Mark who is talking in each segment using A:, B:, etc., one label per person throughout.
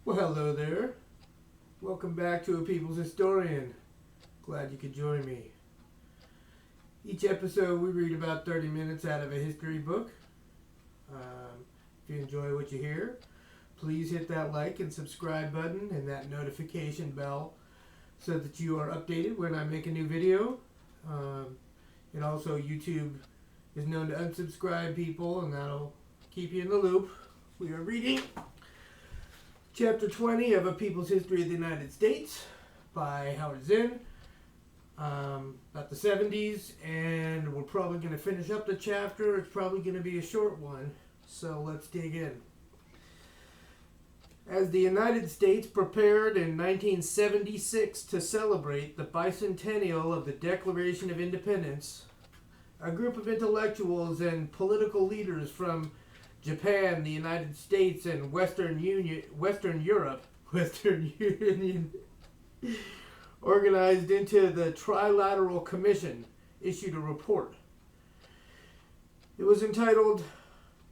A: Well, hello there. Welcome back to A People's Historian. Glad you could join me. Each episode we read about 30 minutes out of a history book. If you enjoy what you hear, please hit that like and subscribe button and that notification bell so that you are updated when I make a new video. And also YouTube is known to unsubscribe people, and that'll keep you in the loop. We are reading Chapter 20 of A People's History of the United States by Howard Zinn, about the 70's, and we're probably going to finish up the chapter. It's probably going to be a short one, so let's dig in. As the United States prepared in 1976 to celebrate the bicentennial of the Declaration of Independence, a group of intellectuals and political leaders from Japan, the United States, and Western Europe, organized into the Trilateral Commission, issued a report. It was entitled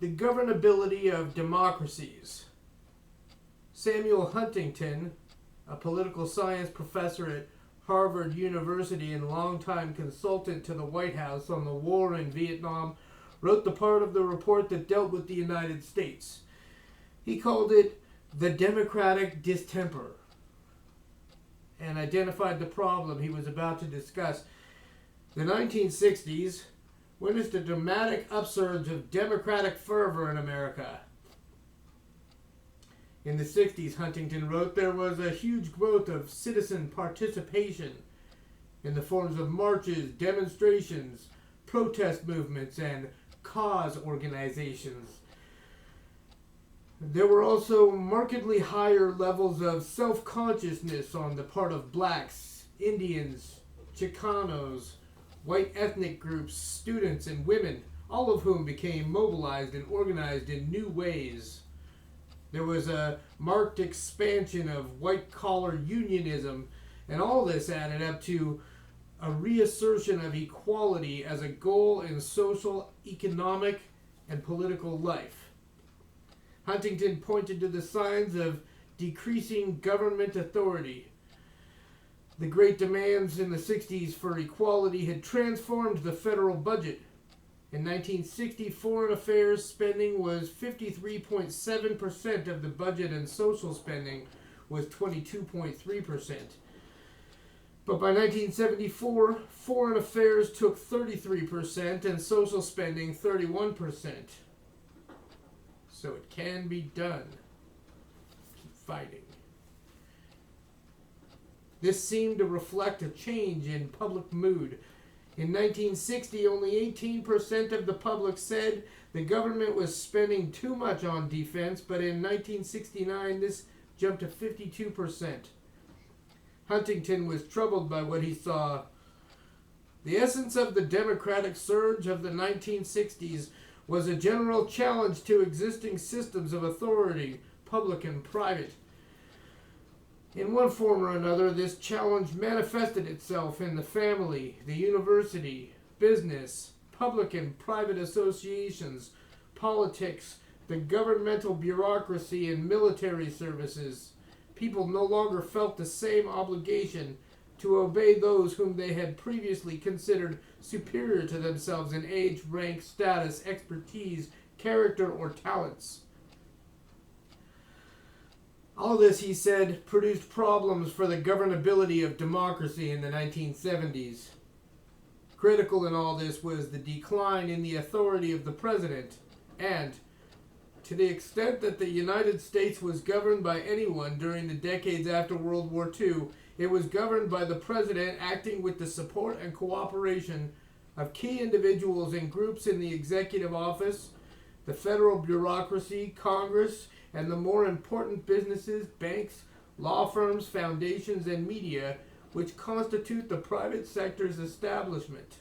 A: "The Governability of Democracies." Samuel Huntington, a political science professor at Harvard University and longtime consultant to the White House on the war in Vietnam, wrote the part of the report that dealt with the United States. He called it "the democratic distemper" and identified the problem he was about to discuss. The 1960s witnessed a dramatic upsurge of democratic fervor in America. In the 60s, Huntington wrote, there was a huge growth of citizen participation in the forms of marches, demonstrations, protest movements, and cause organizations. There were also markedly higher levels of self-consciousness on the part of blacks, Indians, Chicanos, white ethnic groups, students, and women, all of whom became mobilized and organized in new ways. There was a marked expansion of white-collar unionism, and all this added up to a reassertion of equality as a goal in social, economic, and political life. Huntington pointed to the signs of decreasing government authority. The great demands in the 60s for equality had transformed the federal budget. In 1960, foreign affairs spending was 53.7% of the budget, and social spending was 22.3%. But by 1974, foreign affairs took 33% and social spending 31%. So it can be done. Keep fighting. This seemed to reflect a change in public mood. In 1960, only 18% of the public said the government was spending too much on defense, but in 1969, this jumped to 52%. Huntington was troubled by what he saw. The essence of the democratic surge of the 1960s was a general challenge to existing systems of authority, public and private. In one form or another, this challenge manifested itself in the family, the university, business, public and private associations, politics, the governmental bureaucracy, and military services. People no longer felt the same obligation to obey those whom they had previously considered superior to themselves in age, rank, status, expertise, character, or talents. All this, he said, produced problems for the governability of democracy in the 1970s. Critical in all this was the decline in the authority of the president, and to the extent that the United States was governed by anyone during the decades after World War II, it was governed by the president acting with the support and cooperation of key individuals and groups in the executive office, the federal bureaucracy, Congress, and the more important businesses, banks, law firms, foundations, and media, which constitute the private sector's establishment.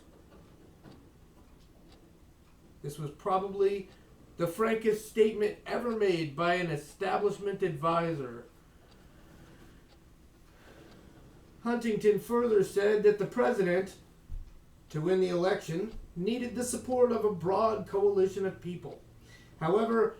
A: This was probably the frankest statement ever made by an establishment advisor. Huntington further said that the president, to win the election, needed the support of a broad coalition of people. However,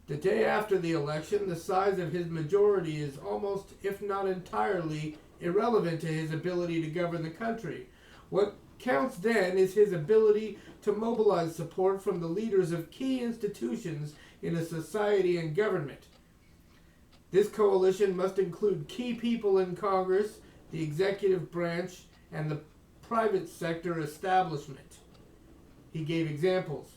A: The day after the election, the size of his majority is almost, if not entirely, irrelevant to his ability to govern the country. What counts then is his ability to mobilize support from the leaders of key institutions in a society and government. This coalition must include key people in Congress, the executive branch, and the private sector establishment. He gave examples.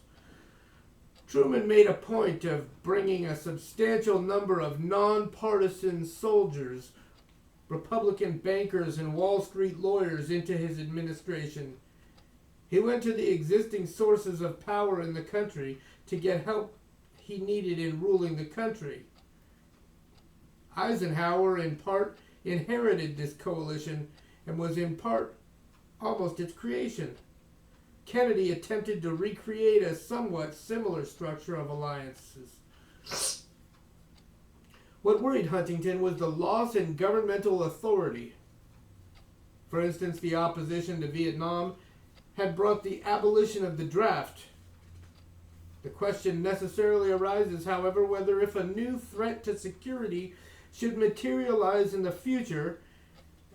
A: Truman made a point of bringing a substantial number of nonpartisan soldiers, Republican bankers, and Wall Street lawyers into his administration. He went to the existing sources of power in the country to get help he needed in ruling the country. Eisenhower, in part, inherited this coalition and was in part almost its creation. Kennedy attempted to recreate a somewhat similar structure of alliances. What worried Huntington was the loss in governmental authority. For instance, the opposition to Vietnam had brought the abolition of the draft. The question necessarily arises, however, whether if a new threat to security should materialize in the future,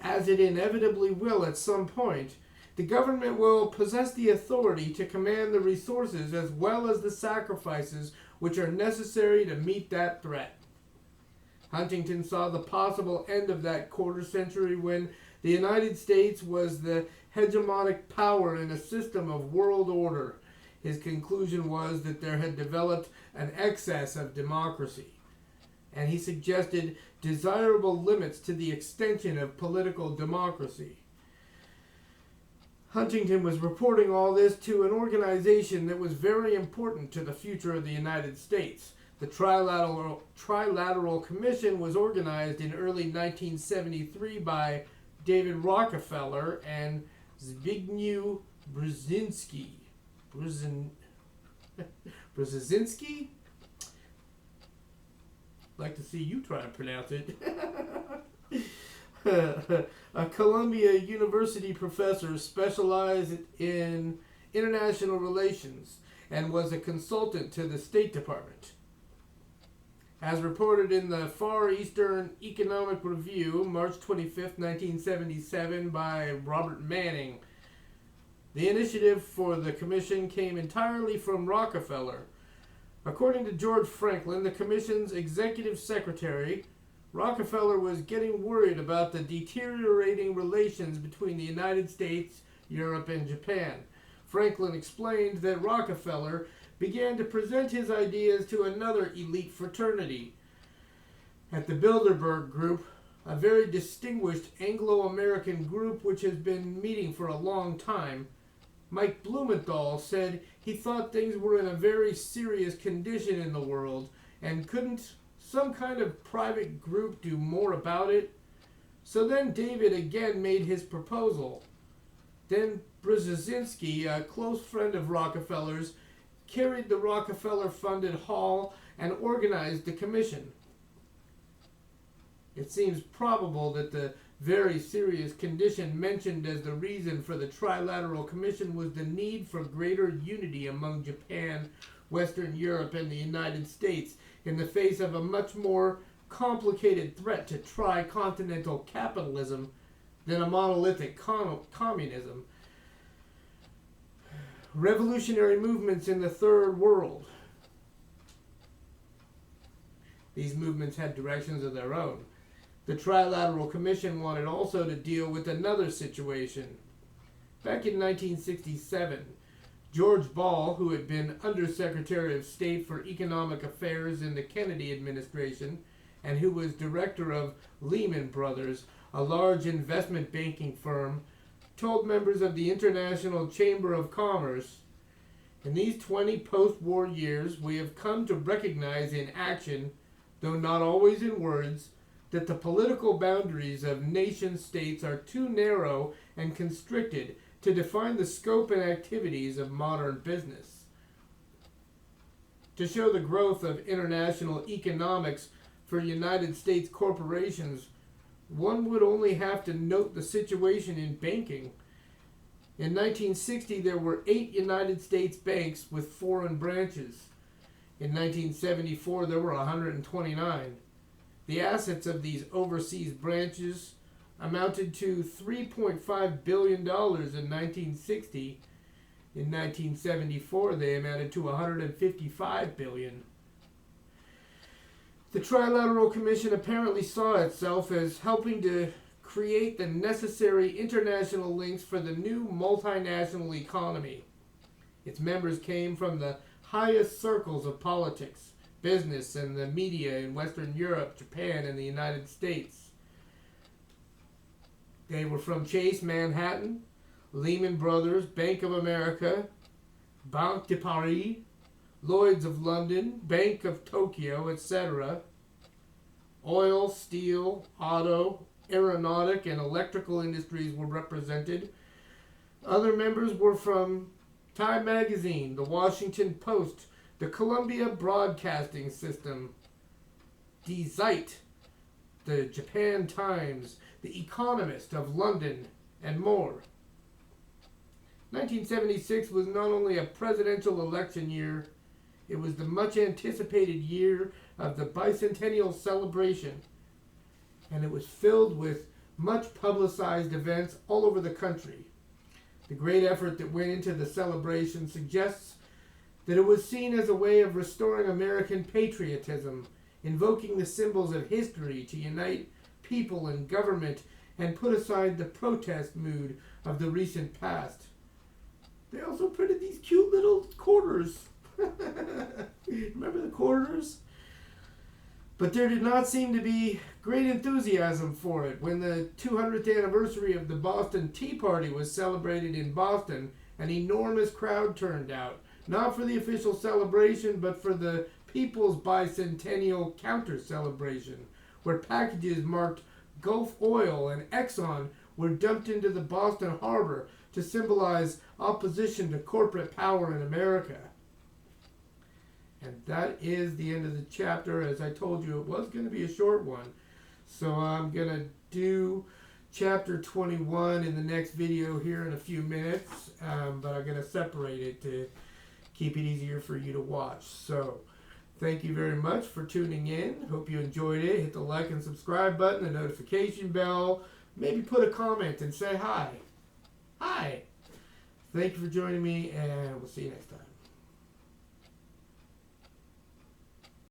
A: as it inevitably will at some point, the government will possess the authority to command the resources as well as the sacrifices which are necessary to meet that threat. Huntington saw the possible end of that quarter century when the United States was the hegemonic power in a system of world order. His conclusion was that there had developed an excess of democracy, and he suggested desirable limits to the extension of political democracy. Huntington was reporting all this to an organization that was very important to the future of the United States. The Trilateral Commission was organized in early 1973 by David Rockefeller and Zbigniew Brzezinski. Brzezinski? Like to see you try to pronounce it. A Columbia University professor specialized in international relations and was a consultant to the State Department. As reported in the Far Eastern Economic Review, March 25, 1977, by Robert Manning, the initiative for the commission came entirely from Rockefeller. According to George Franklin, the commission's executive secretary, Rockefeller was getting worried about the deteriorating relations between the United States, Europe, and Japan. Franklin explained that Rockefeller began to present his ideas to another elite fraternity. At the Bilderberg Group, a very distinguished Anglo-American group which has been meeting for a long time, Mike Blumenthal said he thought things were in a very serious condition in the world, and couldn't some kind of private group do more about it? So then David again made his proposal. Then Brzezinski, a close friend of Rockefeller's, carried the Rockefeller-funded hall and organized the commission. It seems probable that the very serious condition mentioned as the reason for the Trilateral Commission was the need for greater unity among Japan, Western Europe, and the United States in the face of a much more complicated threat to tri-continental capitalism than a monolithic communism. Revolutionary movements in the Third World. These movements had directions of their own. The Trilateral Commission wanted also to deal with another situation. Back in 1967, George Ball, who had been Undersecretary of State for Economic Affairs in the Kennedy administration and who was director of Lehman Brothers, a large investment banking firm, told members of the International Chamber of Commerce, "In these 20 post-war years, we have come to recognize in action, though not always in words, that the political boundaries of nation-states are too narrow and constricted to define the scope and activities of modern business. To show the growth of international economics for United States corporations, one would only have to note the situation in banking. In 1960, there were 8 United States banks with foreign branches. In 1974, there were 129. The assets of these overseas branches amounted to $3.5 billion in 1960. In 1974, they amounted to $155 billion. The Trilateral Commission apparently saw itself as helping to create the necessary international links for the new multinational economy. Its members came from the highest circles of politics, business, and the media in Western Europe, Japan, and the United States. They were from Chase Manhattan, Lehman Brothers, Bank of America, Banque de Paris, Lloyd's of London, Bank of Tokyo, etc. Oil, steel, auto, aeronautic, and electrical industries were represented. Other members were from Time Magazine, the Washington Post, the Columbia Broadcasting System, Die Zeit, the Japan Times, the Economist of London, and more. 1976 was not only a presidential election year, it was the much anticipated year of the bicentennial celebration, and it was filled with much publicized events all over the country. The great effort that went into the celebration suggests that it was seen as a way of restoring American patriotism, invoking the symbols of history to unite people and government and put aside the protest mood of the recent past. They also printed these cute little quarters. Remember the quarters? But there did not seem to be great enthusiasm for it. When the 200th anniversary of the Boston Tea Party was celebrated in Boston, an enormous crowd turned out, not for the official celebration, but for the People's Bicentennial counter-celebration, where packages marked Gulf Oil and Exxon were dumped into the Boston harbor to symbolize opposition to corporate power in America. And that is the end of the chapter. As I told you, it was going to be a short one. So I'm going to do chapter 21 in the next video here in a few minutes. But I'm going to separate it to keep it easier for you to watch. So thank you very much for tuning in. Hope you enjoyed it. Hit the like and subscribe button, the notification bell. Maybe put a comment and say hi. Hi. Thank you for joining me, and we'll see you next time.